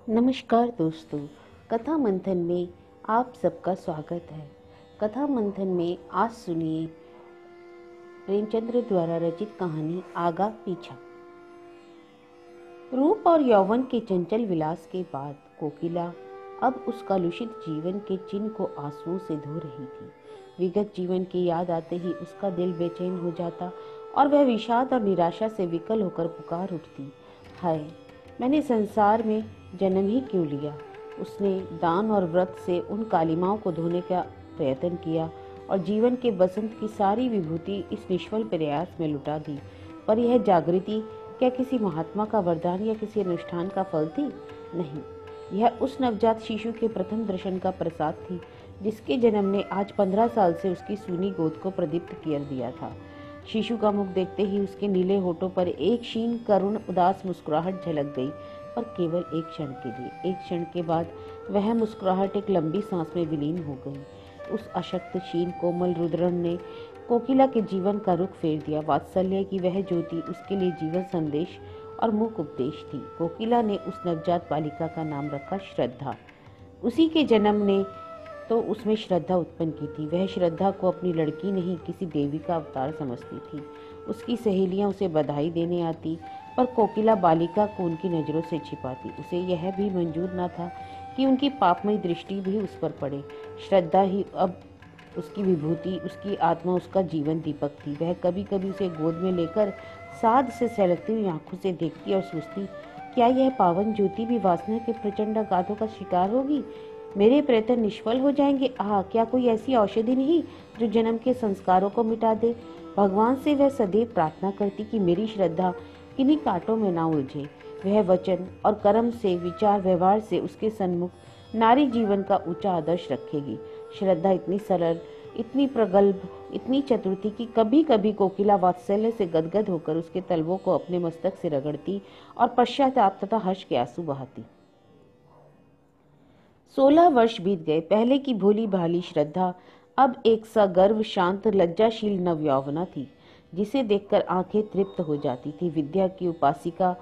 नमस्कार दोस्तों, कथा मंथन में आप सबका स्वागत है। कथा मंथन में आज सुनिए प्रेमचंद्र द्वारा रचित कहानी आगा पीछा। रूप और यौवन के चंचल विलास के बाद कोकिला अब उस कलुषित जीवन के चिन्ह को आंसुओं से धो रही थी। विगत जीवन की याद आते ही उसका दिल बेचैन हो जाता और वह विषाद और निराशा से विकल होकर पुकार उठती, हाय, मैंने संसार में जन्म ही क्यों लिया। उसने दान और व्रत से उन कालिमाओं को धोने का प्रयत्न किया और जीवन के बसंत की सारी विभूति इस निष्फल प्रयास में लुटा दी। पर यह जागृति क्या किसी महात्मा का वरदान या किसी अनुष्ठान का फल थी? नहीं, यह उस नवजात शिशु के प्रथम दर्शन का प्रसाद थी जिसके जन्म ने आज 15 साल से उसकी सूनी गोद को प्रदीप्त कर दिया था। शिशु का मुख देखते ही उसके नीले होठों पर एक क्षीण करुण उदास मुस्कुराहट झलक गई, पर केवल एक क्षण के लिए। एक क्षण के बाद वह मुस्कुराहट एक लंबी सांस में विलीन हो गई। उस अशक्त क्षीण कोमल रुद्रण ने कोकिला के जीवन का रुख फेर दिया। वात्सल्य की वह ज्योति उसके लिए जीवन संदेश और मूक उपदेश थी। कोकिला ने उस नवजात बालिका का नाम रखा श्रद्धा। उसी के जन्म ने तो उसमें श्रद्धा उत्पन्न की थी। वह श्रद्धा को अपनी लड़की नहीं, किसी देवी का अवतार समझती थी। उसकी सहेलियां उसे बधाई देने आती, पर कोकिला बालिका को उनकी नजरों से छिपाती। उसे यह भी मंजूर न था कि उनकी पापमयी दृष्टि भी उस पर पड़े। श्रद्धा ही अब उसकी विभूति, उसकी आत्मा, उसका जीवन दीपक थी। वह कभी कभी उसे गोद में लेकर साध से सलगती हुई आंखों से देखती और सोचती, क्या यह पावन ज्योति भी वासना के प्रचंड आघातों का शिकार होगी? मेरे प्रयत्न निष्फल हो जाएंगे। क्या कोई ऐसी औषधि नहीं जो जन्म के संस्कारों को मिटा दे? भगवान से वह सदैव प्रार्थना करती कि मेरी श्रद्धा किन्हीं कांटों में ना उलझे। वह वचन और कर्म से, विचार व्यवहार से उसके सन्मुख नारी जीवन का ऊंचा आदर्श रखेगी। श्रद्धा इतनी सरल, इतनी प्रगल्भ, इतनी चतुर थी कि कभी कभी कोकिला वात्सल्य से गदगद होकर उसके तलवों को अपने मस्तक से रगड़ती और पश्चाताप तथा हर्ष के आंसू बहाती। 16 वर्ष बीत गए। पहले की भोली भाली श्रद्धा अब एक सगर्व, शांत, लज्जाशील नवयौवना थी जिसे देखकर आंखें तृप्त हो जाती थी। विद्या की उपासिका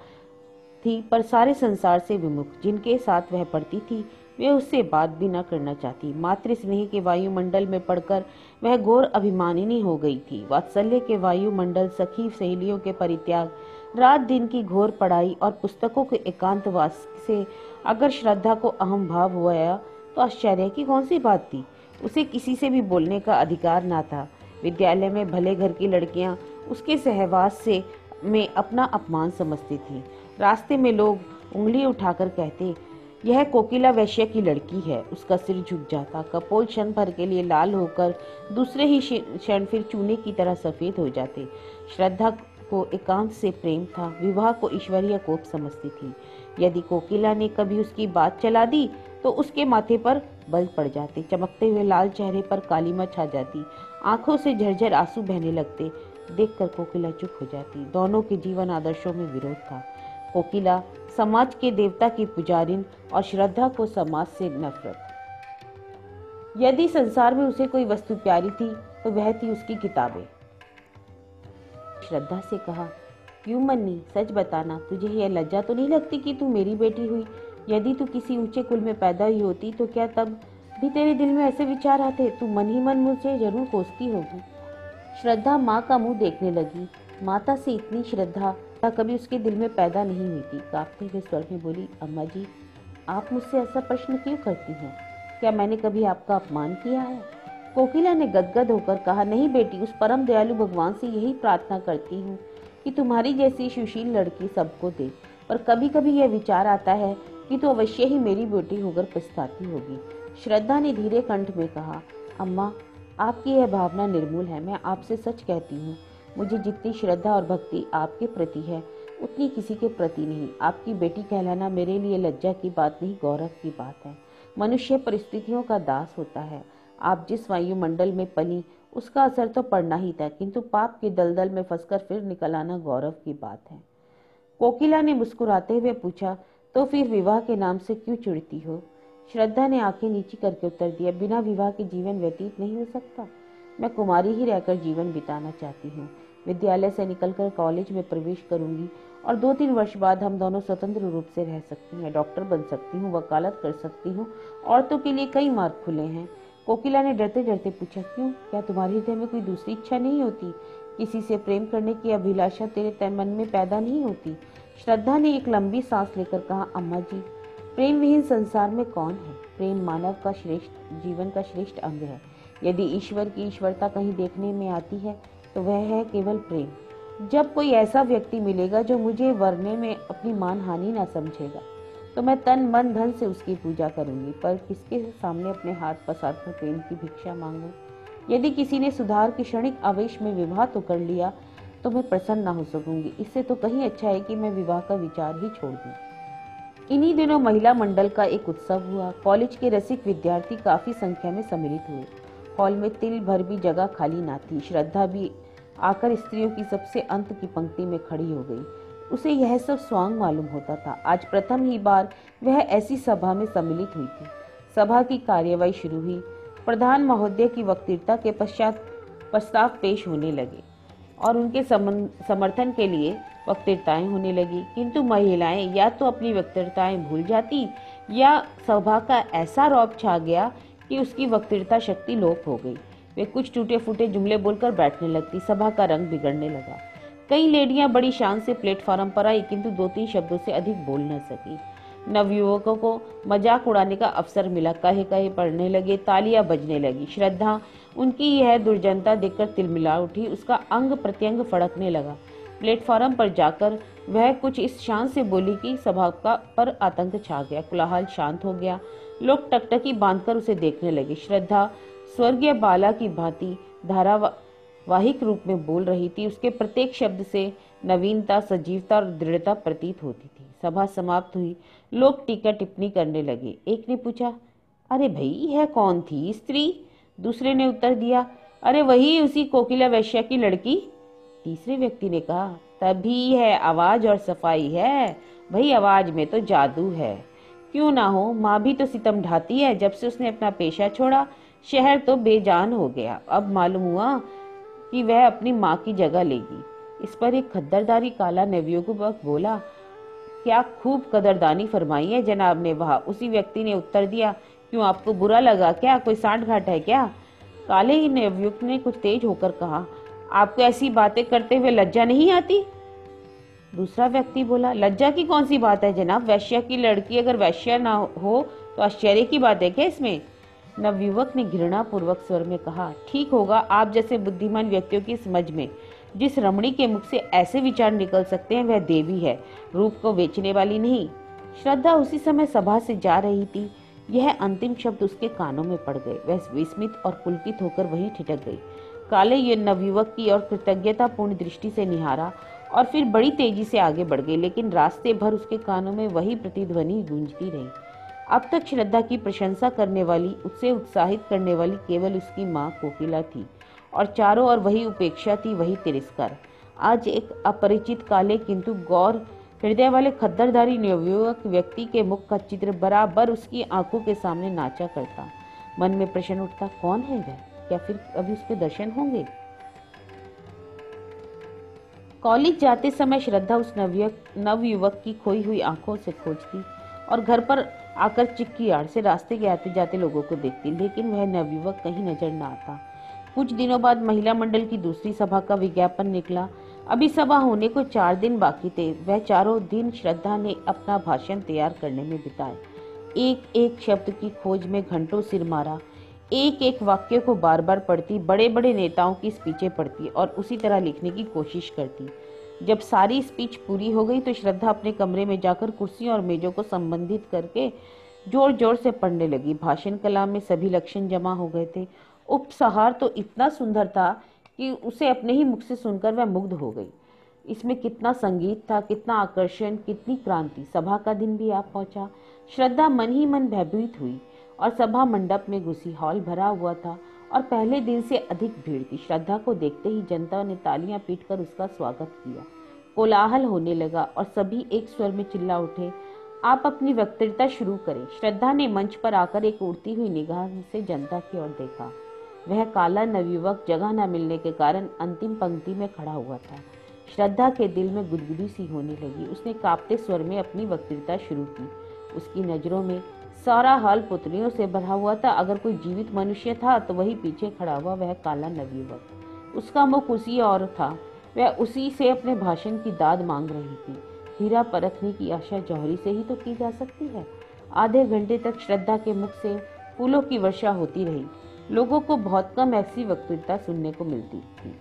थी, पर सारे संसार से विमुख। जिनके साथ वह पढ़ती थी वे उससे बात भी न करना चाहती। मातृ स्नेह के वायुमंडल में पड़कर वह घोर अभिमानिनी हो गई थी। वात्सल्य के वायुमंडल, सखी सहेलियों के परित्याग, रात दिन की घोर पढ़ाई और पुस्तकों के एकांतवास से अगर श्रद्धा को अहम भाव हुआ तो आश्चर्य की कौन सी बात थी। उसे किसी से भी बोलने का अधिकार ना था। विद्यालय में भले घर की लड़कियां उसके सहवास से में अपना अपमान समझती थी। रास्ते में लोग उंगली उठाकर कहते, यह कोकिला वैश्य की लड़की है। उसका सिर झुक जाता। कपोल क्षण भर के लिए लाल होकर दूसरे ही क्षण फिर चूने की तरह सफेद हो जाते। श्रद्धा को एकांत से प्रेम था, विवाह को ईश्वरीय कोप समझती थी। यदि कोकिला ने कभी उसकी बात चला दी तो उसके माथे पर बल पड़ जाते, चमकते हुए लाल चेहरे पर कालीमा छा जाती, आंखों से झरझर आंसू बहने लगते। देखकर कोकिला चुप हो जाती। दोनों के जीवन आदर्शों में विरोध था। कोकिला समाज के देवता की पुजारिन और श्रद्धा को समाज से नफरत। यदि संसार में उसे कोई वस्तु प्यारी थी तो वह थी उसकी किताबें। श्रद्धा से कहा, क्यों मन्नी, सच बताना, तुझे यह लज्जा तो नहीं लगती कि तू मेरी बेटी हुई? यदि तू किसी ऊंचे कुल में पैदा हुई होती तो क्या तब भी तेरे दिल में ऐसे विचार आते? तू मन ही मन मुझे जरूर कोसती होगी। श्रद्धा माँ का मुंह देखने लगी। माता से इतनी श्रद्धा कभी उसके दिल में पैदा नहीं हुई थी। कांपते हुए स्वर में बोली, अम्मा जी, आप मुझसे ऐसा प्रश्न क्यों करती हैं? क्या मैंने कभी आपका अपमान किया है? कोकिला ने गदगद होकर कहा, नहीं बेटी, उस परम दयालु भगवान से यही प्रार्थना करती हूँ कि तुम्हारी जैसी सुशील लड़की सबको दे। पर कभी कभी यह विचार आता है कि तू अवश्य ही मेरी बेटी होकर पछताती होगी। श्रद्धा ने धीरे कंठ में कहा, अम्मा, आपकी यह भावना निर्मूल है। मैं आपसे सच कहती हूँ, मुझे जितनी श्रद्धा और भक्ति आपके प्रति है उतनी किसी के प्रति नहीं। आपकी बेटी कहलाना मेरे लिए लज्जा की बात नहीं, गौरव की बात है। मनुष्य परिस्थितियों का दास होता है। आप जिस वायुमंडल में पली उसका असर तो पड़ना ही था, किंतु पाप के दलदल में फंसकर फिर निकल आना गौरव की बात है। कोकिला ने मुस्कुराते हुए पूछा, तो फिर विवाह के नाम से क्यों चिढ़ती हो? श्रद्धा ने आंखें नीची करके उत्तर दिया, बिना विवाह के जीवन व्यतीत नहीं हो सकता। मैं कुमारी ही रहकर जीवन बिताना चाहती हूँ। विद्यालय से निकलकर कॉलेज में प्रवेश करूंगी और 2-3 वर्ष बाद हम दोनों स्वतंत्र रूप से रह सकती हैं। डॉक्टर बन सकती हूँ, वकालत कर सकती हूँ, औरतों के लिए कई मार्ग खुले हैं। कोकिला ने डरते डरते पूछा, क्यों? क्या तुम्हारे हृदय में कोई दूसरी इच्छा नहीं होती? किसी से प्रेम करने की अभिलाषा तेरे तन मन में पैदा नहीं होती? श्रद्धा ने एक लंबी सांस लेकर कहा, अम्मा जी, प्रेम विहीन संसार में कौन है? प्रेम मानव का जीवन का श्रेष्ठ अंग है। यदि ईश्वर की ईश्वरता कहीं देखने में आती है तो वह है केवल प्रेम। जब कोई ऐसा व्यक्ति मिलेगा जो मुझे वरने में अपनी मानहानि न समझेगा तो मैं तन मन धन से उसकी पूजा करूंगी, पर किसके सामने अपने हाथ पसार कर प्रेम की भिक्षा मांगूं? यदि किसी ने सुधार के क्षणिक आवेश में विवाह तो कर लिया तो मैं प्रसन्न न हो सकूंगी। इससे तो कहीं अच्छा है कि मैं विवाह का विचार ही छोड़ दूं। इन्हीं दिनों महिला मंडल का एक उत्सव हुआ। कॉलेज के रसिक विद्यार्थी काफी संख्या में सम्मिलित हुए। हॉल में तिल भर भी जगह खाली ना थी। श्रद्धा भी आकर स्त्रियों की सबसे अंत की पंक्ति में खड़ी हो गई। उसे यह सब स्वांग मालूम होता था। आज प्रथम ही बार वह ऐसी सभा में सम्मिलित हुई थी। सभा की कार्यवाही शुरू हुई। प्रधान महोदय की वक्तृता के पश्चात प्रस्ताव पेश होने लगे और उनके समर्थन के लिए वक्तृताएं होने लगी, किंतु महिलाएं या तो अपनी वक्तृताएं भूल जाती या सभा का ऐसा रौब छा गया कि उसकी वक्तृता शक्ति लोप हो गई। वे कुछ टूटे फूटे जुमले बोलकर बैठने लगती। सभा का रंग बिगड़ने लगा। कई लेडियां बड़ी शान से प्लेटफॉर्म पर आई, किंतु 2-3 शब्दों से अधिक बोल न सकी। नवयुवकों को मजाक उड़ाने का अवसर मिला। कहे कहे पढ़ने लगे, तालियां बजने लगी। श्रद्धा उनकी यह दुर्जनता देखकर तिलमिला उठी। उसका अंग प्रत्यंग फड़कने लगा। प्लेटफॉर्म पर जाकर वह कुछ इस शान से बोली कि सभा का पर आतंक छा गया। कोलाहल शांत हो गया। लोग टकटकी बांधकर उसे देखने लगे। श्रद्धा स्वर्गीय बाला की भांति धारावाहिक रूप में बोल रही थी। उसके प्रत्येक शब्द से नवीनता, सजीवता और दृढ़ता प्रतीत होती थी। सभा समाप्त हुई। लोग टीका टिप्पणी करने लगे। एक ने पूछा, अरे भाई, यह कौन थी स्त्री? दूसरे ने उत्तर दिया, अरे वही उसी कोकिला वैश्या की लड़की। तीसरे व्यक्ति ने कहा, तभी है, आवाज और सफाई है भाई, आवाज में तो जादू है। क्यों ना हो, माँ भी तो सितम ढाती है। जब से उसने अपना पेशा छोड़ा शहर तो बेजान हो गया। अब मालूम हुआ कि वह अपनी माँ की जगह लेगी। इस पर एक खद्दरदारी काला नवयुवक बोला, क्या खूब कदरदानी फरमाई है जनाब ने। वहाँ उसी व्यक्ति ने उत्तर दिया, क्यों, आपको बुरा लगा क्या? कोई सांठ घाट है क्या? काले ही नवयुवक ने कुछ तेज होकर कहा, आपको ऐसी बातें करते हुए लज्जा नहीं आती? दूसरा व्यक्ति बोला, लज्जा की कौन सी बात है जनाब? वैश्या की लड़की अगर वैश्या ना हो तो आश्चर्य की बात है क्या इसमें? नवयुवक ने घृणा पूर्वक स्वर में कहा, ठीक होगा, आप जैसे बुद्धिमान व्यक्तियों की समझ में जिस रमणी के मुख से ऐसे विचार निकल सकते हैं वह देवी है, रूप को बेचने वाली नहीं। श्रद्धा उसी समय सभा से जा रही थी। यह अंतिम शब्द उसके कानों में पड़ गए। वह विस्मित और पुलकित होकर वहीं ठिठक गई। काले ये नवयुवक की और कृतज्ञतापूर्ण दृष्टि से निहारा और फिर बड़ी तेजी से आगे बढ़ गई, लेकिन रास्ते भर उसके कानों में वही प्रतिध्वनि गूंजती रही। अब तक श्रद्धा की प्रशंसा करने वाली, उससे उत्साहित करने वाली केवल उसकी माँ कोकिला थी और चारों ओर वही उपेक्षा थी, वही तिरस्कार। आज एक अपरिचित काले किंतु गौर हृदय वाले खद्दरधारी नवयुवक व्यक्ति के मुख का चित्र बराबर उसकी आंखों के सामने नाचा करता। मन में प्रश्न उठता, कौन है वह? क्या फिर अभी उसके दर्शन होंगे? कॉलेज जाते समय श्रद्धा उस नवयुवक की खोई हुई आंखों से खोजती और घर पर आकर चिक्की आड़ से रास्ते के आते जाते लोगों को देखती, लेकिन वह नवयुवक कहीं नजर न आता। कुछ दिनों बाद महिला मंडल की दूसरी सभा का विज्ञापन निकला। अभी सभा होने को 4 दिन बाकी थे। वह चारों दिन श्रद्धा ने अपना भाषण तैयार करने में बिताए। एक एक शब्द की खोज में घंटों सिर मारा। एक एक वाक्य को बार बार पढ़ती, बड़े बड़े नेताओं की स्पीचें पढ़ती और उसी तरह लिखने की कोशिश करती। जब सारी स्पीच पूरी हो गई तो श्रद्धा अपने कमरे में जाकर कुर्सियों और मेजों को संबंधित करके जोर जोर से पढ़ने लगी। भाषण कला में सभी लक्षण जमा हो गए थे। उपसंहार तो इतना सुंदर था कि उसे अपने ही मुख से सुनकर वह मुग्ध हो गई। इसमें कितना संगीत था, कितना आकर्षण, कितनी क्रांति। सभा का दिन भी आ पहुंचा। श्रद्धा मन ही मन भयभीत हुई और सभा मंडप में घुसी। हॉल भरा हुआ था और पहले दिन से अधिक भीड़ थी। श्रद्धा को देखते ही जनता ने तालियां पीटकर उसका स्वागत किया। कोलाहल होने लगा और सभी एक स्वर में चिल्ला उठे, आप अपनी वक्तृता शुरू करें। श्रद्धा ने मंच पर आकर एक उड़ती हुई निगाह से जनता की ओर देखा। वह काला नवयुवक जगह न मिलने के कारण अंतिम पंक्ति में खड़ा हुआ था। श्रद्धा के दिल में गुदगुदी सी होने लगी। उसने कांपते स्वर में अपनी वक्तृता शुरू की। उसकी नजरों में सारा हाल पुतलियों से भरा हुआ था। अगर कोई जीवित मनुष्य था तो वही पीछे खड़ा हुआ वह काला नवयुवक। उसका मुख उसी और था। वह उसी से अपने भाषण की दाद मांग रही थी। हीरा परखने की आशा जौहरी से ही तो की जा सकती है। आधे घंटे तक श्रद्धा के मुख से फूलों की वर्षा होती रही। लोगों को बहुत कम ऐसी वक्तृता सुनने को मिलती थी।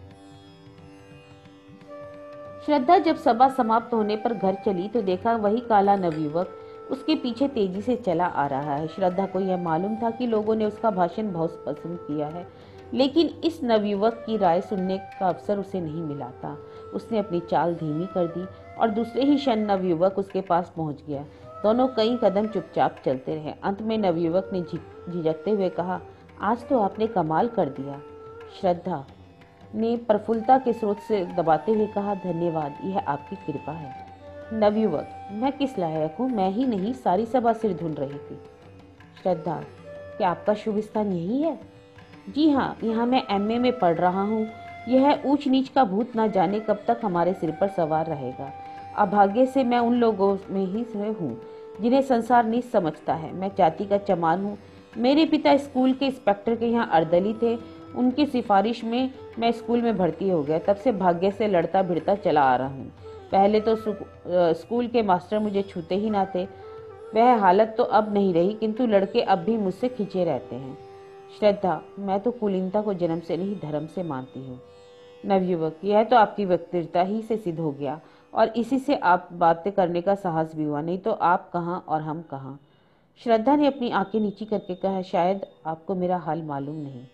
श्रद्धा जब सभा समाप्त होने पर घर चली तो देखा वही काला नवयुवक उसके पीछे तेजी से चला आ रहा है। श्रद्धा को यह मालूम था कि लोगों ने उसका भाषण बहुत पसंद किया है, लेकिन इस नवयुवक की राय सुनने का अवसर उसे नहीं मिला था। उसने अपनी चाल धीमी कर दी और दूसरे ही क्षण नवयुवक उसके पास पहुंच गया। दोनों कई कदम चुपचाप चलते रहे। अंत में नवयुवक ने झिझकते हुए कहा, आज तो आपने कमाल कर दिया। श्रद्धा ने प्रफुल्लता के स्रोत से दबाते हुए कहा, धन्यवाद, यह आपकी कृपा है। नवयुवक, मैं किस लायक हूँ? मैं ही नहीं, सारी सभा सिर धुन रही थी। श्रद्धा, क्या आपका शुभ स्थान यही है? जी हाँ, यहाँ मैं एमए में पढ़ रहा हूँ। यह ऊंच नीच का भूत न जाने कब तक हमारे सिर पर सवार रहेगा। अभाग्य से मैं उन लोगों में ही से हूँ जिन्हें संसार नीच समझता है। मैं जाति का चमार हूँ। मेरे पिता स्कूल के इंस्पेक्टर के यहाँ अर्दली थे। उनकी सिफारिश में मैं स्कूल में भर्ती हो गया। तब से भाग्य से लड़ता भिड़ता चला आ रहा हूँ। पहले तो स्कूल के मास्टर मुझे छूते ही ना थे। वह हालत तो अब नहीं रही, किंतु लड़के अब भी मुझसे खिंचे रहते हैं। श्रद्धा, मैं तो कुलीनता को जन्म से नहीं धर्म से मानती हूँ। नवयुवक, यह तो आपकी वक्तृता ही से सिद्ध हो गया और इसी से आप बातें करने का साहस भी हुआ, नहीं तो आप कहाँ और हम कहाँ। श्रद्धा ने अपनी आंखें नीची करके कहा, शायद आपको मेरा हाल मालूम नहीं।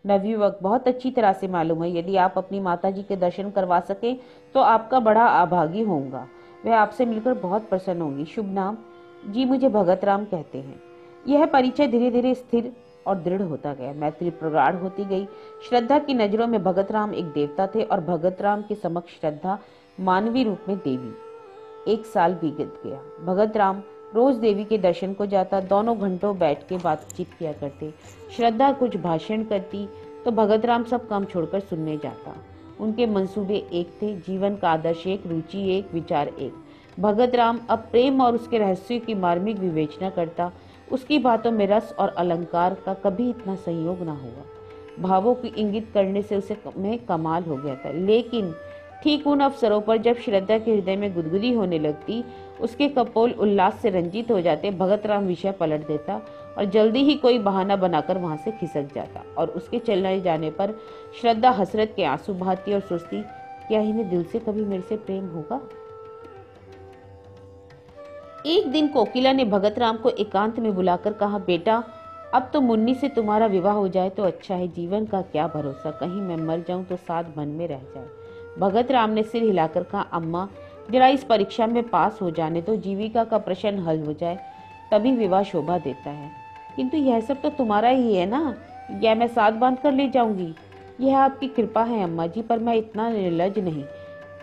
नवयुवक, बहुत अच्छी तरह से मालूम है। यदि आप अपनी माताजी के दर्शन करवा सके तो आपका बड़ा आभागी होऊंगा। वह आपसे मिलकर बहुत प्रसन्न होंगी। शुभ नाम? जी, मुझे भगत राम कहते हैं। यह परिचय धीरे धीरे स्थिर और दृढ़ होता गया। मैत्री प्रगाढ़ होती गई। श्रद्धा की नजरों में भगत राम एक देवता थे और भगत राम के समक्ष श्रद्धा मानवीय रूप में देवी। 1 साल बीत गया। भगत राम रोज देवी के दर्शन को जाता। दोनों घंटों बैठ के बातचीत किया करते। श्रद्धा कुछ भाषण करती तो भगत राम सब काम छोड़कर सुनने जाता। उनके मंसूबे एक थे, जीवन का आदर्श एक, रुचि एक, विचार एक। भगत राम अब प्रेम और उसके रहस्यों की मार्मिक विवेचना करता। उसकी बातों में रस और अलंकार का कभी इतना संयोग ना हुआ। भावों की इंगित करने से उसे में कमाल हो गया था। लेकिन ठीक उन अवसरों पर जब श्रद्धा के हृदय में गुदगुदी होने लगती, उसके कपोल उल्लास से रंजित हो जाते। भगत राम विषय पलट देता और जल्दी ही कोई बहाना बनाकर वहां से खिसक जाता और उसके चलने जाने पर श्रद्धा हसरत के आंसू बहाती और सोचती, क्या इन्हें दिल से कभी मेरे से प्रेम होगा। एक दिन कोकिला ने भगत राम को एकांत में बुलाकर कहा, बेटा, अब तो मुन्नी से तुम्हारा विवाह हो जाए तो अच्छा है। जीवन का क्या भरोसा, कहीं मैं मर जाऊं तो साथ मन में रह जाए। भगत राम ने सिर हिलाकर कहा, अम्मा, जरा इस परीक्षा में पास हो जाने तो जीविका का प्रश्न हल हो जाए, तभी विवाह शोभा देता है। किंतु यह सब तो तुम्हारा ही है ना, या मैं साथ बांध कर ले जाऊंगी। यह आपकी कृपा है अम्मा जी, पर मैं इतना निर्लज नहीं।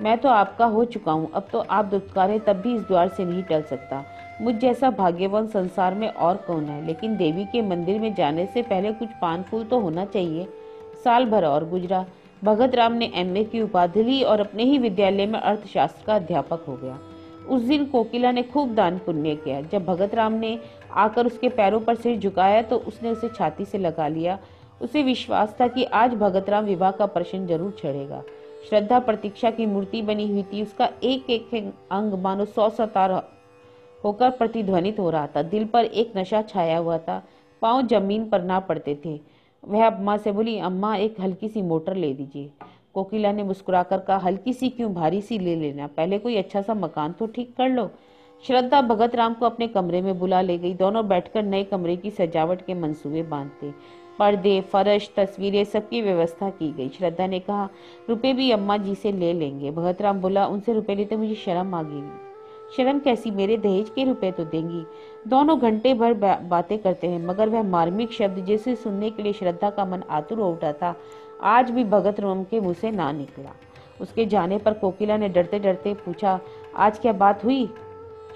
मैं तो आपका हो चुका हूँ। अब तो आप दुत्कारें तब भी इस द्वार से नहीं टल सकता। मुझ जैसा भाग्यवान संसार में और कौन है। लेकिन देवी के मंदिर में जाने से पहले कुछ पान फूल तो होना चाहिए। साल भर और गुजरा। भगत राम ने एमए की उपाधि ली और अपने ही विद्यालय में अर्थशास्त्र का अध्यापक हो गया। उस दिन कोकिला ने खूब दान पुण्य किया। जब भगत राम ने आकर उसके पैरों पर सिर झुकाया तो उसने उसे छाती से लगा लिया। उसे विश्वास था कि आज भगत राम विवाह का प्रश्न जरूर छेड़ेगा। श्रद्धा प्रतीक्षा की मूर्ति बनी हुई थी। उसका एक एक अंग मानो 100 सतार होकर प्रतिध्वनित हो रहा था। दिल पर एक नशा छाया हुआ था। पांव जमीन पर ना पड़ते थे। वह अम्मा से बोली, अम्मा, एक हल्की सी मोटर ले दीजिए। कोकिला ने मुस्कुराकर कहा, हल्की सी क्यों, भारी सी ले लेना। पहले कोई अच्छा सा मकान तो ठीक कर लो। श्रद्धा भगत राम को अपने कमरे में बुला ले गई। दोनों बैठकर नए कमरे की सजावट के मंसूबे बांधते। पर्दे, फर्श, तस्वीरें, सबकी व्यवस्था की गई। श्रद्धा ने कहा, रुपए भी अम्मा जी से ले लेंगे। भगत राम बोला, उनसे रुपए लेते मुझे शर्म आ गई। शर्म कैसी, मेरे दहेज के रुपए तो देंगी। दोनों घंटे भर बातें करते हैं, मगर वह मार्मिक शब्द जिसे सुनने के लिए श्रद्धा का मन आतुर हो उठा था, आज भी भगत राम के मुंह से ना निकला। उसके जाने पर कोकिला ने डरते डरते पूछा, आज क्या बात हुई?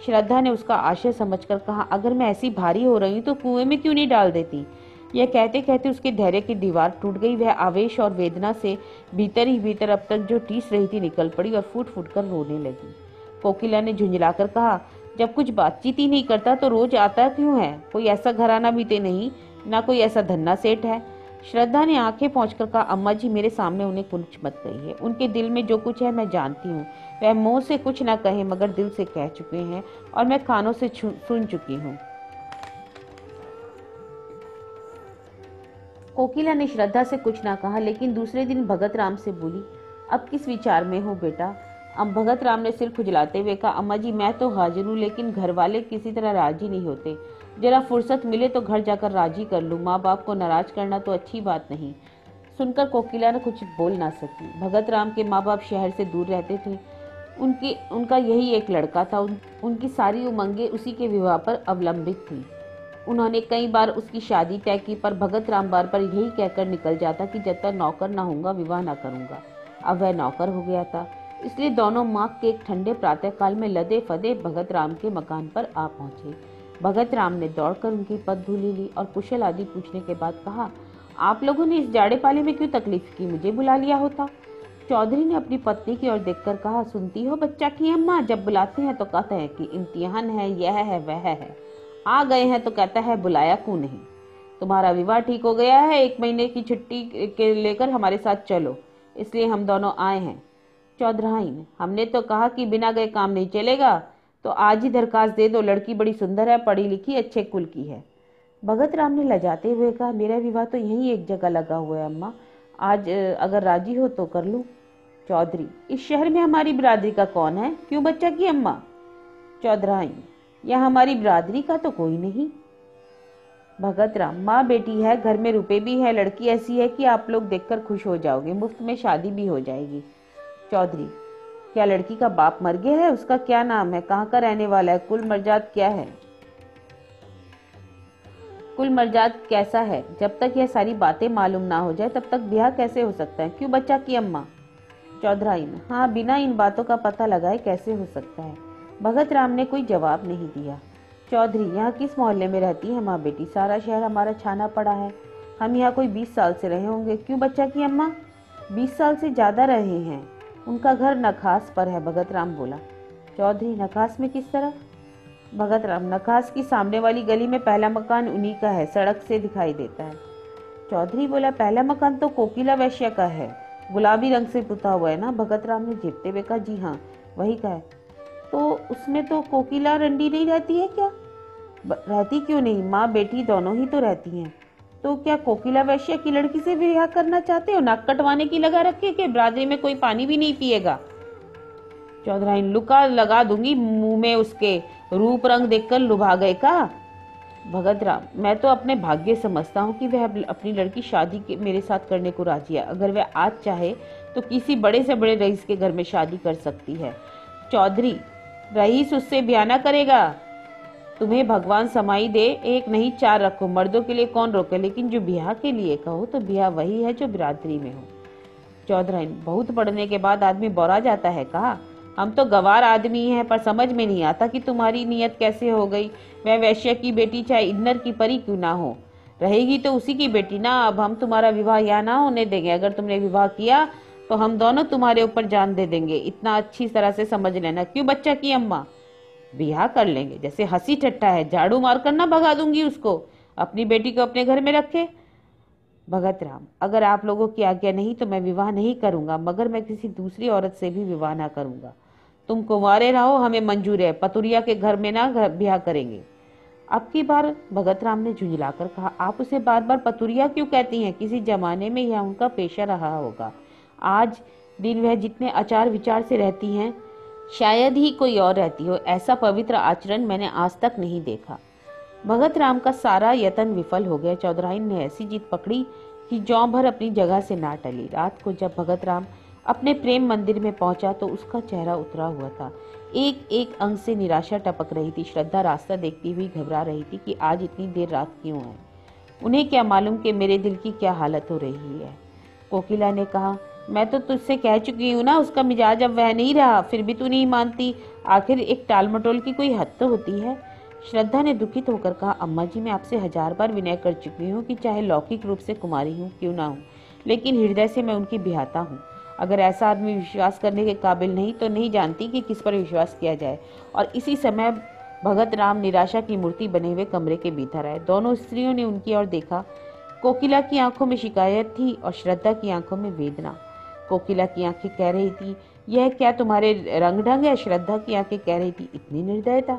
श्रद्धा ने उसका आशय समझकर कहा, अगर मैं ऐसी भारी हो रही हूँ तो कुएं में क्यों नहीं डाल देती। यह कहते कहते उसके धैर्य की दीवार टूट गई। वह आवेश और वेदना से भीतर ही भीतर अब तक जो टीस रही थी निकल पड़ी और फूट फूट कर रोने लगी। कोकिला ने झुंझलाकर कहा, जब कुछ बातचीत ही नहीं करता तो रोज आता क्यों है? कोई ऐसा घराना भी तो नहीं, ना कोई ऐसा धन्ना सेठ है। श्रद्धा ने आंखें पोंछकर कहा, अम्मा जी मेरे सामने उन्हें कुछ मत कहिए। उनके दिल में जो कुछ है मैं जानती हूँ। वह मुंह से कुछ ना कहे मगर दिल से कह चुके हैं और मैं कानों से सुन चुकी हूँ। कोकिला ने श्रद्धा से कुछ ना कहा, लेकिन दूसरे दिन भगत राम से बोली, अब किस विचार में हो बेटा? अब भगत राम ने सिर खुजलाते हुए कहा, अम्मा जी मैं तो हाजिर हूँ, लेकिन घर वाले किसी तरह राजी नहीं होते। जरा फुर्सत मिले तो घर जाकर राजी कर लूँ। माँ बाप को नाराज करना तो अच्छी बात नहीं। सुनकर कोकिला ने कुछ बोल ना सकी। भगत राम के माँ बाप शहर से दूर रहते थे। उनका यही एक लड़का था। उनकी सारी उमंगें उसी के विवाह पर अवलंबित थी। उन्होंने कई बार उसकी शादी तय की, पर भगत राम बार पर यही कहकर निकल जाता कि जब तक नौकर ना होऊंगा विवाह ना करूंगा। अब वह नौकर हो गया था, इसलिए दोनों माँ के एक ठंडे प्रातःकाल में लदे फदे भगत राम के मकान पर आ पहुंचे। भगत राम ने दौड़कर उनकी पद धूली ली और कुशल आदि पूछने के बाद कहा, आप लोगों ने इस जाड़े पाले में क्यों तकलीफ की? मुझे बुला लिया होता। चौधरी ने अपनी पत्नी की ओर देखकर कहा, सुनती हो बच्चा की अम्मा, जब बुलाते हैं तो कहते हैं कि इम्तिहान है, यह है वह है। आ गए हैं तो कहता है बुलाया क्यों नहीं? तुम्हारा विवाह ठीक हो गया है, 1 महीने की छुट्टी के लेकर हमारे साथ चलो, इसलिए हम दोनों आए हैं। चौधराइन, हमने तो कहा कि बिना गए काम नहीं चलेगा, तो आज ही दरखास्त दे दो। लड़की बड़ी सुंदर है, पढ़ी लिखी, अच्छे कुल की है। भगत राम ने लजाते हुए कहा, मेरा विवाह तो यहीं एक जगह लगा हुआ है अम्मा, आज अगर राजी हो तो कर लूं। चौधरी, इस शहर में हमारी बिरादरी का कौन है? क्यों बच्चा की अम्मा? चौधराइन, यह हमारी बिरादरी का तो कोई नहीं। भगत राम, माँ बेटी है, घर में रुपए भी है, लड़की ऐसी है कि आप लोग देखकर खुश हो जाओगे, मुफ्त में शादी भी हो जाएगी। चौधरी, क्या लड़की का बाप मर गया है? उसका क्या नाम है? कहाँ का रहने वाला है? कुल मर्जात क्या है? कुल मर्जात कैसा है? जब तक यह सारी बातें मालूम ना हो जाए तब तक ब्याह कैसे हो सकता है? क्यों बच्चा की अम्मा? चौधराइन, हाँ, बिना इन बातों का पता लगाए कैसे हो सकता है? भगत राम ने कोई जवाब नहीं दिया। चौधरी, यहाँ किस मोहल्ले में रहती है माँ बेटी? सारा शहर हमारा छाना पड़ा है, हम यहाँ कोई 20 साल से रहे होंगे। क्यों बच्चा की अम्मा? 20 साल से ज्यादा रहे हैं। उनका घर नखास पर है। भगत राम बोला। चौधरी, नखास में किस तरफ? भगत राम, नखास की सामने वाली गली में पहला मकान उन्हीं का है, सड़क से दिखाई देता है। चौधरी बोला, पहला मकान तो कोकिला वैश्य का है, गुलाबी रंग से पुता हुआ है ना? भगत राम ने झेपते हुए कहा, जी हाँ वही का है। तो उसमें तो कोकिला रंडी नहीं रहती है क्या? रहती क्यों नहीं, माँ बेटी दोनों ही तो रहती हैं। तो क्या कोकिला वैश्य की लड़की से ब्याह करना चाहते हो? नाक कटवाने की लगा रखे कि बिरादरी में कोई पानी भी नहीं पिएगा। चौधराइन, लुका लगा दूंगी मुंह में उसके, रूप रंग देखकर लुभा गए का? भगत राम, मैं तो अपने भाग्य समझता हूँ कि वह अपनी लड़की शादी के मेरे साथ करने को राजी है। अगर वह आज चाहे तो किसी बड़े से बड़े रईस के घर में शादी कर सकती है। चौधरी, रईस उससे ब्याह ना करेगा। तुम्हें भगवान समाई दे, 1 नहीं 4 रखो, मर्दों के लिए कौन रोके, लेकिन जो ब्याह के लिए कहो तो ब्याह वही है जो बिरादरी में हो। चौधराइन, बहुत पढ़ने के बाद आदमी बौरा जाता है कहा? हम तो गवार आदमी हैं, पर समझ में नहीं आता कि तुम्हारी नीयत कैसे हो गई। वह वैश्य की बेटी चाहे इन्नर की परी क्यों ना हो, रहेगी तो उसी की बेटी ना। अब हम तुम्हारा विवाह यहाँ ना होने देंगे। अगर तुमने विवाह किया तो हम दोनों तुम्हारे ऊपर जान दे देंगे, इतना अच्छी तरह से समझ लेना। क्यों बच्चा की अम्मा? ब्याह कर लेंगे, जैसे हंसी ठट्टा है, झाड़ू मार कर ना भगा दूंगी उसको। अपनी बेटी को अपने घर में रखे। भगत राम, अगर आप लोगों की आज्ञा नहीं तो मैं विवाह नहीं करूंगा, मगर मैं किसी दूसरी औरत से भी विवाह ना करूंगा। तुम कुंवारे रहो, हमें मंजूर है, पतुरिया के घर में ना ब्याह करेंगे। अब की बार भगत राम ने झुंझलाकर कहा, आप उसे बार बार पतुरिया क्यों कहती हैं? किसी जमाने में यह उनका पेशा रहा होगा। आज दिन वह जितने आचार विचार से रहती हैं, शायद ही कोई और रहती हो। ऐसा पवित्र आचरण मैंने आज तक नहीं देखा। भगत राम का सारा यत्न विफल हो गया। चौधराइन ने ऐसी जीत पकड़ी कि जौ भर अपनी जगह से ना टली। रात को जब भगत राम अपने प्रेम मंदिर में पहुंचा तो उसका चेहरा उतरा हुआ था। एक एक अंग से निराशा टपक रही थी। श्रद्धा रास्ता देखती हुई घबरा रही थी कि आज इतनी देर रात क्यों है। उन्हें क्या मालूम कि मेरे दिल की क्या हालत हो रही है। कोकिला ने कहा, मैं तो तुझसे कह चुकी हूँ ना, उसका मिजाज अब वह नहीं रहा, फिर भी तू नहीं मानती। आखिर एक टाल मटोल की कोई हद तो होती है। श्रद्धा ने दुखित होकर कहा, अम्मा जी, मैं आपसे 1000 बार विनय कर चुकी हूँ कि चाहे लौकिक रूप से कुमारी हूँ क्यों ना हूँ, लेकिन हृदय से मैं उनकी बिहाता हूँ। अगर ऐसा आदमी विश्वास करने के काबिल नहीं तो नहीं जानती कि किस पर विश्वास किया जाए। और इसी समय भगत राम निराशा की मूर्ति बने हुए कमरे के भीतर आए। दोनों स्त्रियों ने उनकी ओर देखा। कोकिला की आंखों में शिकायत थी और श्रद्धा की आंखों में वेदना। कोकिला की आंखें कह रही थी, यह क्या तुम्हारे रंग ढंग है? श्रद्धा की आंखें कह रही थी, इतनी निर्दयता।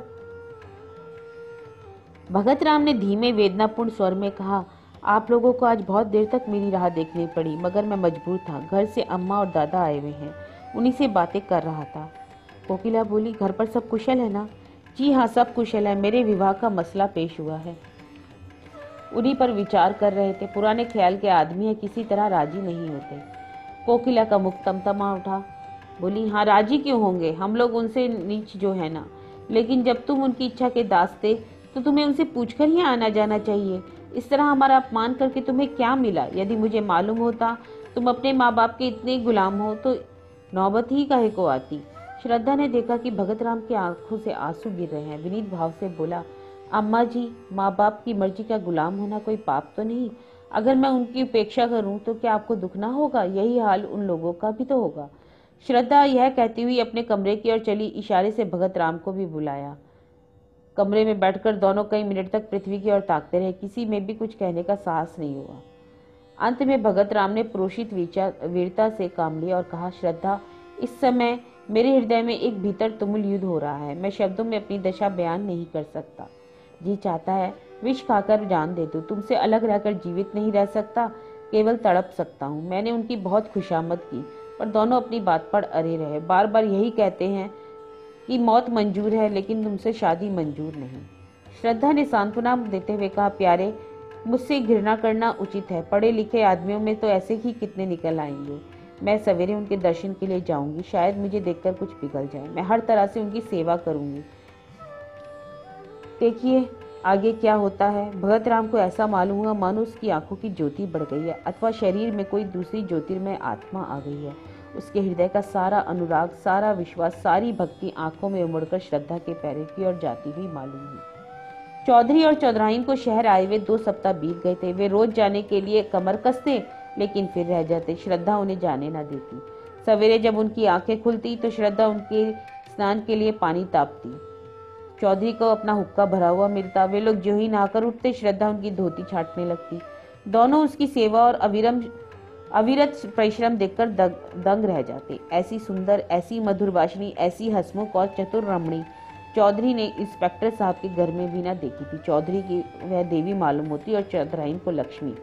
भगत राम ने धीमे वेदनापूर्ण स्वर में कहा, आप लोगों को आज बहुत देर तक मेरी राह देखनी पड़ी, मगर मैं मजबूर था। घर से अम्मा और दादा आए हुए हैं, उन्हीं से बातें कर रहा था। कोकिला बोली, घर पर सब कुशल है ना? जी हाँ, सब कुशल है। मेरे विवाह का मसला पेश हुआ है, उन्हीं पर विचार कर रहे थे। पुराने ख्याल के आदमी है, किसी तरह राजी नहीं होते। कोकिला का मुख तमतमा उठा। बोली, हाँ राजी क्यों होंगे, हम लोग उनसे नीच जो है ना। लेकिन जब तुम उनकी इच्छा के दास थे तो तुम्हें उनसे पूछकर ही आना जाना चाहिए। इस तरह हमारा अपमान करके तुम्हें क्या मिला? यदि मुझे मालूम होता तुम अपने माँ बाप के इतने गुलाम हो तो नौबत ही काहे को आती। श्रद्धा ने देखा कि भगत राम की आंखों से आंसू गिर रहे हैं। विनीत भाव से बोला, अम्मा जी, माँ बाप की मर्जी का गुलाम होना कोई पाप तो नहीं? अगर मैं उनकी उपेक्षा करूं तो क्या आपको दुख ना होगा? यही हाल उन लोगों का भी तो होगा। श्रद्धा यह कहती हुई अपने कमरे की ओर चली। इशारे से भगत राम को भी बुलाया। कमरे में बैठकर दोनों कई मिनट तक पृथ्वी की ओर ताकते रहे। किसी में भी कुछ कहने का साहस नहीं हुआ। अंत में भगत राम ने प्रोषित वीरता से काम लिया और कहा, श्रद्धा, इस समय मेरे हृदय में एक भीतर तुमुल युद्ध हो रहा है। मैं शब्दों में अपनी दशा बयान नहीं कर सकता। जी चाहता है विष खाकर जान दे दूं। तुमसे अलग रहकर जीवित नहीं रह सकता, केवल तड़प सकता हूँ। मैंने उनकी बहुत खुशामद की, पर दोनों अपनी बात पर अड़े रहे। बार बार यही कहते हैं कि मौत मंजूर है, लेकिन तुमसे शादी मंजूर नहीं। श्रद्धा ने सांत्वना देते हुए कहा, प्यारे, मुझसे घृणा करना उचित है। पढ़े लिखे आदमियों में तो ऐसे ही कितने निकल आएंगे। मैं सवेरे उनके दर्शन के लिए जाऊंगी, शायद मुझे देखकर कुछ पिघल जाए। मैं हर तरह से उनकी सेवा करूंगी, देखिए आगे क्या होता है। भगत राम को ऐसा मालूम हुआ मानो उसकी आंखों की ज्योति बढ़ गई है, अथवा शरीर में कोई दूसरी ज्योतिर्मय आत्मा आ गई है। उसके हृदय का सारा अनुराग, सारा विश्वास, सारी भक्ति आंखों में उमड़कर श्रद्धा के पैरों की ओर जाती हुई मालूम हुई। चौधरी और चौधराइन को शहर आए हुए 2 सप्ताह बीत गए थे। वे रोज जाने के लिए कमर कसते, लेकिन फिर रह जाते। श्रद्धा उन्हें जाने न देती। सवेरे जब उनकी आंखें खुलती तो श्रद्धा उनके स्नान के लिए पानी तापती। चौधरी को अपना हुक्का भरा हुआ मिलता। वे लोग जो ही नहाकर उठते, श्रद्धा उनकी धोती छाटने लगती। दोनों उसकी सेवा और अविरत परिश्रम देखकर दंग रह जाते। ऐसी सुंदर, ऐसी मधुर भाषिणी, ऐसी हंसमुख और चतुर रमणी चौधरी ने इंस्पेक्टर साहब के घर में भी न देखी थी। चौधरी की वह देवी मालूम होती और चौधराइन को लक्ष्मी।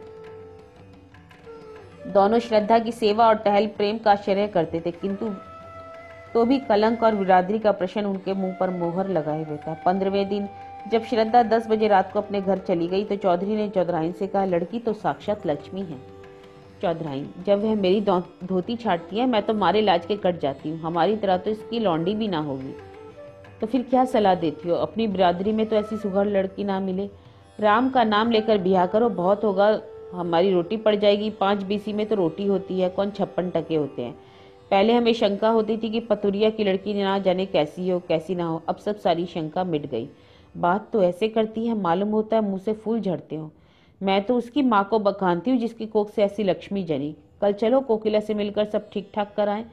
दोनों श्रद्धा की सेवा और टहल प्रेम का आश्चर्य करते थे, किंतु तो भी कलंक और बिरादरी का प्रश्न उनके मुंह पर मोहर लगाए हुए था। 15वें दिन जब श्रद्धा 10 बजे रात को अपने घर चली गई तो चौधरी ने चौधराइन से कहा, लड़की तो साक्षात लक्ष्मी है। चौधराइन, जब वह मेरी धोती छाटती है मैं तो मारे लाज के कट जाती हूँ। हमारी तरह तो इसकी लौंडी भी ना होगी। तो फिर क्या सलाह देती हो? अपनी बिरादरी में तो ऐसी सुघड़ लड़की ना मिले। राम का नाम लेकर ब्याह करो, बहुत होगा, हमारी रोटी पड़ जाएगी। 5 बीसी में तो रोटी होती है, कौन 56 टके होते हैं। पहले हमें शंका होती थी कि पतुरिया की लड़की ना जाने कैसी हो कैसी ना हो, अब सब सारी शंका मिट गई। बात तो ऐसे करती है, मालूम होता है मुंह से फूल झड़ते हो। मैं तो उसकी माँ को बखानती हूँ जिसकी कोख से ऐसी लक्ष्मी जनी। कल चलो कोकिला से मिलकर सब ठीक ठाक कराएं।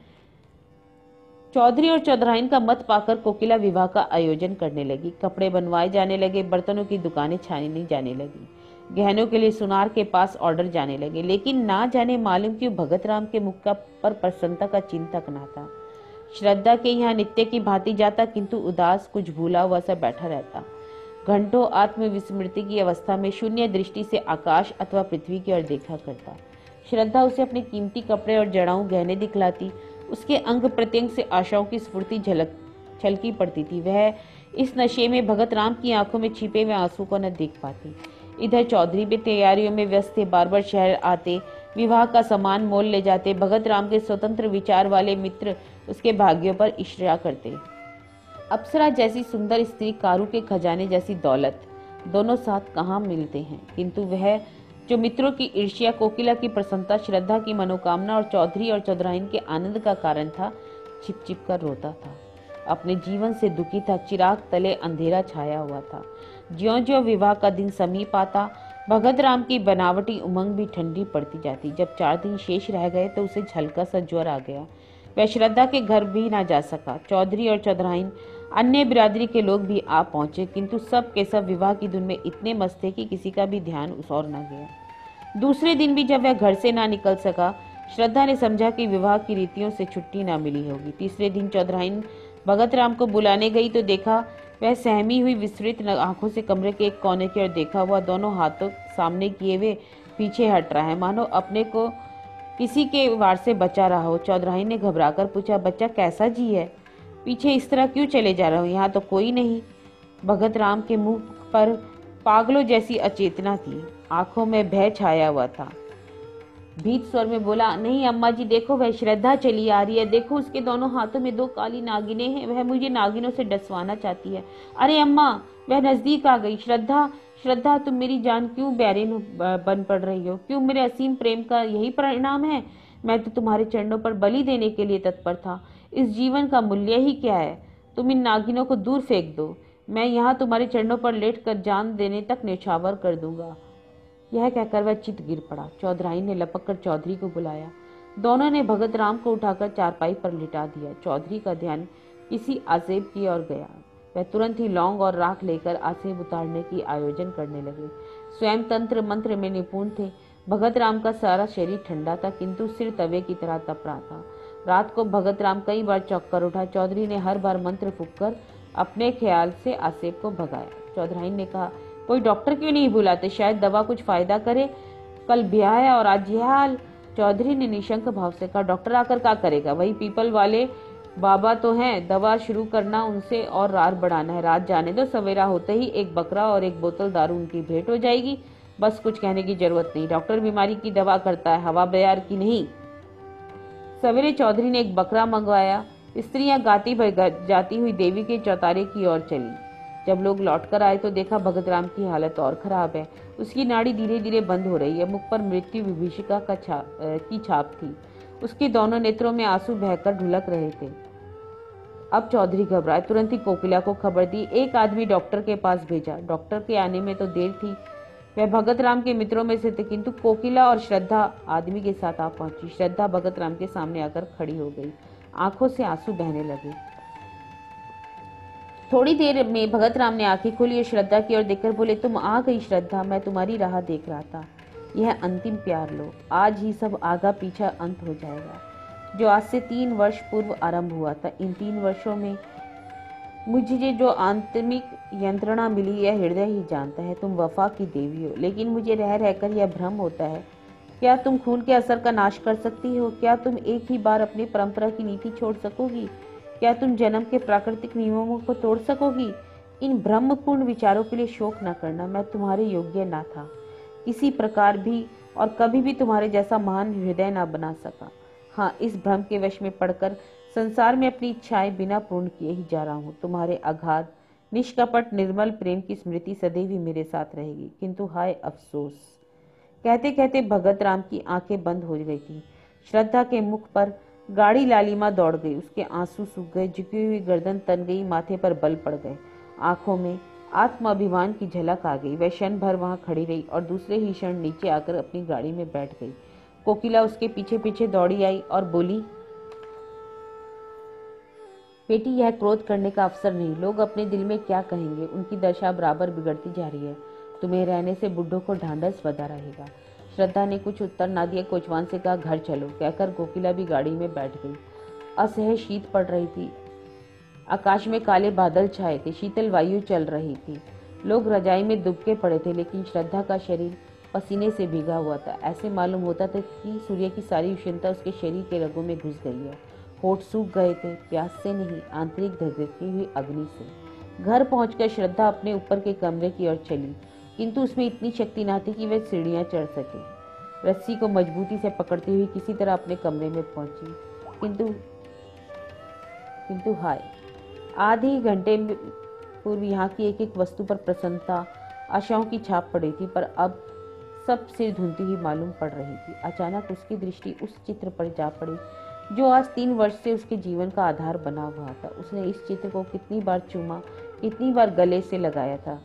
चौधरी और चौधराइन का मत पाकर कोकिला विवाह का आयोजन करने लगी। कपड़े बनवाए जाने लगे, बर्तनों की दुकानें छानी जाने लगी, गहनों के लिए सुनार के पास ऑर्डर जाने लगे। लेकिन ना जाने मालूम क्यों भगत राम के मुख पर प्रसन्नता का चिन्ह तक ना था। श्रद्धा के यहाँ नित्य की भांति जाता, किंतु उदास, कुछ भूला हुआ सा बैठा रहता। घंटों आत्मविस्मृति की अवस्था में शून्य दृष्टि से आकाश अथवा पृथ्वी की ओर देखा करता। श्रद्धा उसे अपने कीमती कपड़े और जड़ाऊ गहने दिखलाती। उसके अंग प्रत्यंग से आशाओं की स्फूर्ति छलकी पड़ती थी। वह इस नशे में भगत राम की आंखों में छिपे हुए आंसू को न देख पाती। इधर चौधरी भी तैयारियों में व्यस्त थे। बार बार शहर आते, विवाह का सामान मोल ले जाते। भगत राम के स्वतंत्र विचार वाले मित्र उसके भाग्यों पर ईर्ष्या करते। अप्सरा जैसी सुंदर स्त्री, कारू के खजाने जैसी दौलत, दोनों साथ कहाँ मिलते हैं। किंतु वह जो मित्रों की ईर्ष्या, कोकिला की प्रसन्नता, श्रद्धा की मनोकामना और चौधरी और चौधराइन के आनंद का कारण था, छिप छिप कर रोता था। अपने जीवन से दुखी था। चिराग तले अंधेरा छाया हुआ था। ज्यों-ज्यों विवाह का दिन समीप आता, भगत राम की बनावटी उमंग भी ठंडी पड़ती जाती। जब 4 दिन शेष रह गए तो उसे हल्का सा ज्वर आ गया। वह श्रद्धा के घर भी ना जा सका। चौधरी और चौधराइन, अन्य बिरादरी के लोग भी आ पहुंचे, किंतु सब के सब विवाह की धुन में इतने मस्त थे कि किसी का भी ध्यान उस ओर न गया। दूसरे दिन भी जब वह घर से ना निकल सका, श्रद्धा ने समझा कि विवाह की रीतियों से छुट्टी ना मिली होगी। तीसरे दिन चौधराइन भगत राम को बुलाने गई तो देखा वह सहमी हुई विस्तृत आंखों से कमरे के एक कोने की ओर देखा हुआ, दोनों हाथों सामने किए हुए पीछे हट रहा है, मानो अपने को किसी के वार से बचा रहा हो। चौधराइन ने घबराकर पूछा, बच्चा कैसा जी है? पीछे इस तरह क्यों चले जा रहे हो? यहाँ तो कोई नहीं। भगत राम के मुंह पर पागलों जैसी अचेतना थी, आंखों में भय छाया हुआ था। भीत स्वर में बोला, नहीं अम्मा जी, देखो वह श्रद्धा चली आ रही है। देखो उसके दोनों हाथों में 2 काली नागिनें हैं। वह मुझे नागिनों से डसवाना चाहती है। अरे अम्मा, वह नजदीक आ गई। श्रद्धा, श्रद्धा, तुम मेरी जान क्यों बैरिन बन पड़ रही हो? क्यों? मेरे असीम प्रेम का यही परिणाम है? मैं तो तुम्हारे चरणों पर बलि देने के लिए तत्पर था। इस जीवन का मूल्य ही क्या है? तुम इन नागिनों को दूर फेंक दो। मैं यहाँ तुम्हारे चरणों पर लेट कर जान देने तक न्यौछावर कर दूंगा। यह कहकर वह चित गिर पड़ा। चौधराइन ने लपक कर चौधरी को बुलाया। दोनों ने भगत राम को उठाकर चारपाई पर लिटा दिया। चौधरी का ध्यान किसी आसेब की ओर गया। वह तुरंत ही लौंग और राख लेकर आसेब उतारने की आयोजन करने लगे। स्वयं तंत्र मंत्र में निपुण थे। भगत राम का सारा शरीर ठंडा था, किंतु सिर तवे की तरह तप रहा था। रात को भगत राम कई बार चौंक कर उठा। चौधरी ने हर बार मंत्र फूंककर अपने ख्याल से आसेब को भगाया। चौधराइन ने कहा, कोई डॉक्टर क्यों नहीं बुलाते? शायद दवा कुछ फायदा करे। कल ब्याह है और आज यह हाल। चौधरी ने निशंक भाव से कहा, डॉक्टर आकर क्या करेगा? वही पीपल वाले बाबा तो हैं। दवा शुरू करना उनसे और रार बढ़ाना है। रात जाने दो, सवेरा होते ही एक बकरा और एक बोतल दारू उनकी भेंट हो जाएगी। बस कुछ कहने की जरूरत नहीं। डॉक्टर बीमारी की दवा करता है, हवा बयार की नहीं। सवेरे चौधरी ने एक बकरा मंगवाया। स्त्रियां गाती जाती हुई देवी के चौतारे की ओर चली। जब लोग लौटकर आए तो देखा भगत राम की हालत और खराब है। उसकी नाड़ी धीरे धीरे बंद हो रही है। मुख पर मृत्यु विभीषिका की छाप थी। उसके दोनों नेत्रों में आंसू बहकर ढुलक रहे थे। अब चौधरी घबराए। तुरंत ही कोकिला को खबर दी। एक आदमी डॉक्टर के पास भेजा। डॉक्टर के आने में तो देर थी। वह भगत राम के मित्रों में से थे, किंतु कोकिला और श्रद्धा आदमी के साथ आ पहुंची। श्रद्धा भगत राम के सामने आकर खड़ी हो गई। आंखों से आंसू बहने लगे। थोड़ी देर में भगत राम ने आंखें खोली और श्रद्धा की ओर देखकर बोले, तुम आ गई श्रद्धा, मैं तुम्हारी राह देख रहा था। यह अंतिम प्यार लो। आज ही सब आगा पीछा अंत हो जाएगा, जो आज से 3 वर्ष पूर्व आरंभ हुआ था। इन 3 वर्षों में मुझे जो आंतरिक यंत्रणा मिली यह हृदय ही जानता है। तुम वफा की देवी हो, लेकिन मुझे रह रहकर यह भ्रम होता है। क्या तुम खून के असर का नाश कर सकती हो? क्या तुम एक ही बार अपनी परंपरा की नीति छोड़ सकोगी? क्या तुम जन्म के प्राकृतिक नियमों को तोड़ सकोगी? इन भ्रमपूर्ण विचारों के लिए शोक न करना। मैं तुम्हारे योग्य ना था किसी प्रकार भी, और कभी भी तुम्हारे जैसा महान हृदय ना बना सका। हाँ, इस भ्रम के वश में पड़कर संसार में अपनी इच्छाएं बिना पूर्ण किए ही जा रहा हूँ। तुम्हारे अगाध निष्कपट निर्मल प्रेम की स्मृति सदैव ही मेरे साथ रहेगी, किंतु हाय अफसोस। कहते कहते भगत राम की आंखें बंद हो गई थी। श्रद्धा के मुख पर गाढ़ी लालिमा दौड़ गई। उसके आंसू सूख गए, झुकी हुई गर्दन तन गई, माथे पर बल पड़ गए, आंखों में आत्माभिमान की झलक आ गई। वह क्षण भर वहां खड़ी रही और दूसरे ही क्षण नीचे आकर अपनी गाड़ी में बैठ गई। कोकिला उसके पीछे पीछे दौड़ी आई और बोली, बेटी, यह क्रोध करने का अवसर नहीं। लोग अपने दिल में क्या कहेंगे, उनकी दशा बराबर बिगड़ती जा रही है। तुम्हें रहने से बुड्ढों को ढांढस बंधा रहेगा। श्रद्धा ने कुछ उत्तर ना दिया। कोचवान से कहा, घर चलो। कहकर कोकिला भी गाड़ी में बैठ गई। असह्य शीत पड़ रही थी। आकाश में काले बादल छाए थे। शीतल वायु चल रही थी। लोग रजाई में दुबके पड़े थे, लेकिन श्रद्धा का शरीर पसीने से भीगा हुआ था। ऐसे मालूम होता था कि सूर्य की सारी उष्णता उसके शरीर के रगों में घुस गई है। होठ सूख गए थे, प्यास से नहीं, आंतरिक धधकती हुई अग्नि से। घर पहुंचकर श्रद्धा अपने ऊपर के कमरे की ओर चली, किंतु उसमें इतनी शक्ति न थी कि वह सीढ़ियां चढ़ सके। रस्सी को मजबूती से पकड़ती हुई किसी तरह अपने कमरे में पहुंची, किंतु हाय, आधे घंटे पूर्व यहाँ की एक एक वस्तु पर प्रसन्नता, आशाओं की छाप पड़ी थी, पर अब सब सिर धुनती ही मालूम पड़ रही थी। अचानक उसकी दृष्टि उस चित्र पर जा पड़ी जो आज 3 वर्ष से उसके जीवन का आधार बना हुआ था। उसने इस चित्र को कितनी बार चूमा, कितनी बार गले से लगाया था,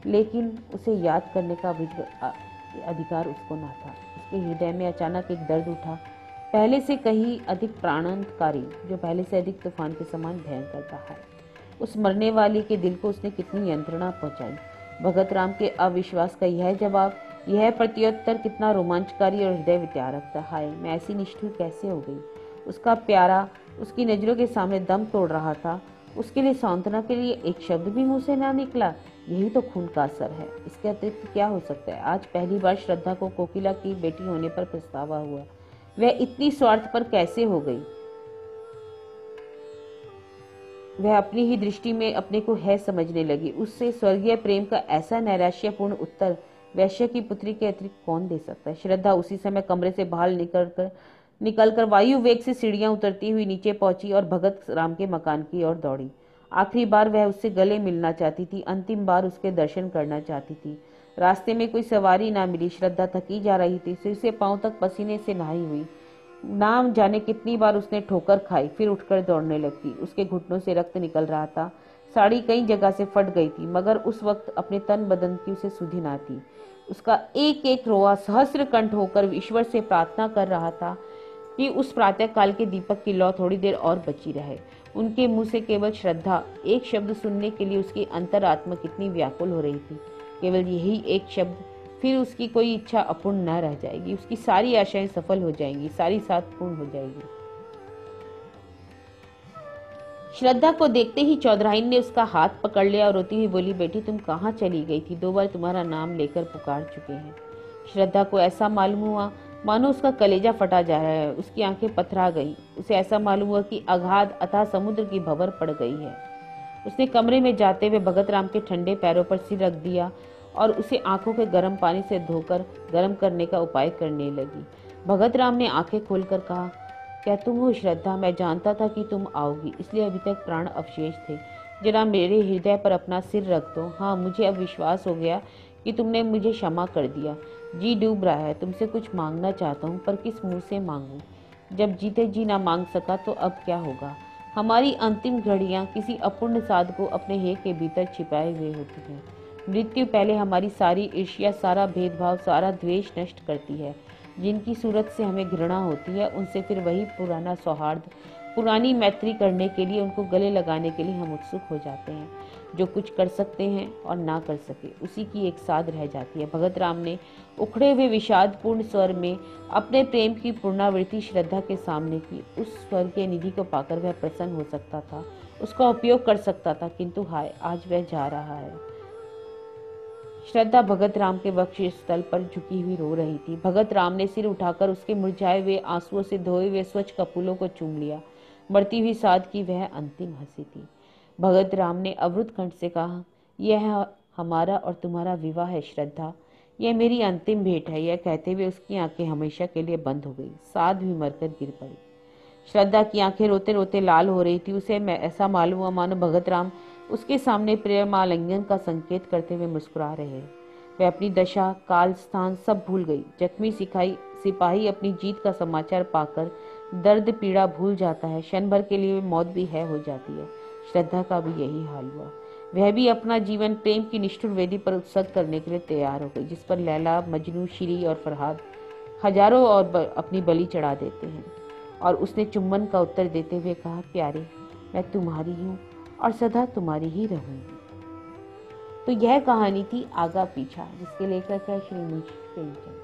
लेकिन उसे याद करने का अधिकार उसको ना था। उसके हृदय में अचानक एक दर्द उठा, पहले से कहीं अधिक प्राणांतकारी, जो पहले से अधिक तूफान के समान भयंकर था। उस मरने वाली के दिल को उसने कितनी यंत्रणा पहुंचाई। भगत राम के अविश्वास का यह जवाब, यह प्रत्युत्तर कितना रोमांचकारी और हृदय विदारक था। हाय, मैं ऐसी निष्ठुर कैसे हो गई। उसका प्यारा उसकी नजरों के सामने दम तोड़ रहा था। उसके लिए सांत्वना के लिए एक शब्द भी मुंह से ना निकला। यही तो खून का असर है, इसके अतिरिक्त क्या हो सकता है। आज पहली बार श्रद्धा को कोकिला की बेटी होने पर पछतावा हुआ। वह इतनी स्वार्थ पर कैसे हो गई। वह अपनी ही दृष्टि में अपने को है समझने लगी। उससे स्वर्गीय प्रेम का ऐसा नैराश्यपूर्ण उत्तर वैश्य की पुत्री के अतिरिक्त कौन दे सकता है। श्रद्धा उसी समय कमरे से बाहर निकलकर वायु वेग से सीढ़ियां उतरती हुई नीचे पहुंची और भगत राम के मकान की ओर दौड़ी। आखिरी बार वह उससे गले मिलना चाहती थी, अंतिम बार उसके दर्शन करना चाहती थी। रास्ते में कोई सवारी ना मिली। श्रद्धा थकी जा रही थी, सिर से पांव तक पसीने से नहाई हुई। नाम जाने कितनी बार उसने ठोकर खाई, फिर उठकर दौड़ने लगती। उसके घुटनों से रक्त निकल रहा था, साड़ी कई जगह से फट गई थी, मगर उस वक्त अपने तन बदन की उसे सुधि ना थी। उसका एक एक रोआ सहस्र कंठ होकर ईश्वर से प्रार्थना कर रहा था कि उस प्रातः काल के दीपक की लौ थोड़ी देर और बची रहे। उनके मुंह से केवल श्रद्धा एक शब्द सुनने के लिए उसकी अंतरात्मा कितनी व्याकुल हो रही थी। केवल यही एक शब्द, फिर उसकी कोई इच्छा अपूर्ण न रह जाएगी। उसकी सारी आशाएं सफल हो जाएंगी, सारी साथ पूर्ण हो जाएगी। श्रद्धा को देखते ही चौधराइन ने उसका हाथ पकड़ लिया और रोती हुई बोली, बेटी तुम कहाँ चली गई थी। 2 बार तुम्हारा नाम लेकर पुकार चुके हैं। श्रद्धा को ऐसा मालूम हुआ मानो उसका कलेजा फटा जा रहा है। उसकी आंखें पथरा गईं। उसे ऐसा मालूम हुआ कि अगाध अथाह समुद्र की भंवर पड़ गई है। उसने कमरे में जाते हुए भगत राम के ठंडे पैरों पर सिर रख दिया और उसे आंखों के गर्म पानी से धोकर गर्म करने का उपाय करने लगी। भगत राम ने आंखें खोलकर कहा, क्या तुम हो श्रद्धा। मैं जानता था कि तुम आओगी, इसलिए अभी तक प्राण अवशेष थे। जरा मेरे हृदय पर अपना सिर रख दो। हाँ, मुझे अब विश्वास हो गया कि तुमने मुझे क्षमा कर दिया। जी डूब रहा है, तुमसे कुछ मांगना चाहता हूँ, पर किस मुंह से मांगूं। जब जीते जी ना मांग सका तो अब क्या होगा। हमारी अंतिम घड़ियां किसी अपूर्ण साध को अपने हे के भीतर छिपाए हुए होती हैं। मृत्यु पहले हमारी सारी ईर्ष्या, सारा भेदभाव, सारा द्वेष नष्ट करती है। जिनकी सूरत से हमें घृणा होती है, उनसे फिर वही पुराना सौहार्द, पुरानी मैत्री करने के लिए, उनको गले लगाने के लिए हम उत्सुक हो जाते हैं। जो कुछ कर सकते हैं और ना कर सके, उसी की एक साध रह जाती है। भगत राम ने उखड़े हुए विषादपूर्ण स्वर में अपने प्रेम की पुनरावृत्ति श्रद्धा के सामने की। उस स्वर के निधि को पाकर वह प्रसन्न हो सकता था, उसका उपयोग कर सकता था, किंतु हाय, आज वह जा रहा है। श्रद्धा भगत राम के वक्षस्थल पर झुकी हुई रो रही थी। भगत राम ने सिर उठाकर उसके मुरझाए हुए आंसुओं से धोए हुए स्वच्छ कपूलों को चूम लिया। मरती हुई साध की वह अंतिम हंसी थी। भगत राम ने अवरुद्ध कंठ से कहा, यह हमारा और तुम्हारा विवाह है श्रद्धा, यह मेरी अंतिम भेंट है। यह कहते हुए उसकी आंखें हमेशा के लिए बंद हो गई। साध भी मरकर गिर पड़ी। श्रद्धा की आंखें रोते रोते लाल हो रही थी। उसे ऐसा मालूम हुआ मानो भगत राम उसके सामने प्रेमालिंगन का संकेत करते हुए मुस्कुरा रहे हैं। वह अपनी दशा, काल, स्थान सब भूल गई। जख्मी सिपाही अपनी जीत का समाचार पाकर दर्द पीड़ा भूल जाता है। क्षण भर के लिए मौत भी है हो जाती है। श्रद्धा का भी यही हाल हुआ। वह भी अपना जीवन प्रेम की निष्ठुर वेदी पर उत्सर्ग करने के लिए तैयार हो गई, जिस पर लैला, मजनू, श्री और फरहाद हजारों और अपनी बलि चढ़ा देते हैं। और उसने चुम्बन का उत्तर देते हुए कहा, प्यारे, मैं तुम्हारी हूँ और सदा तुम्हारी ही रहूंगी। तो यह कहानी थी आगा पीछा, जिसके लेखक है श्री मुंशी प्रेमचंद।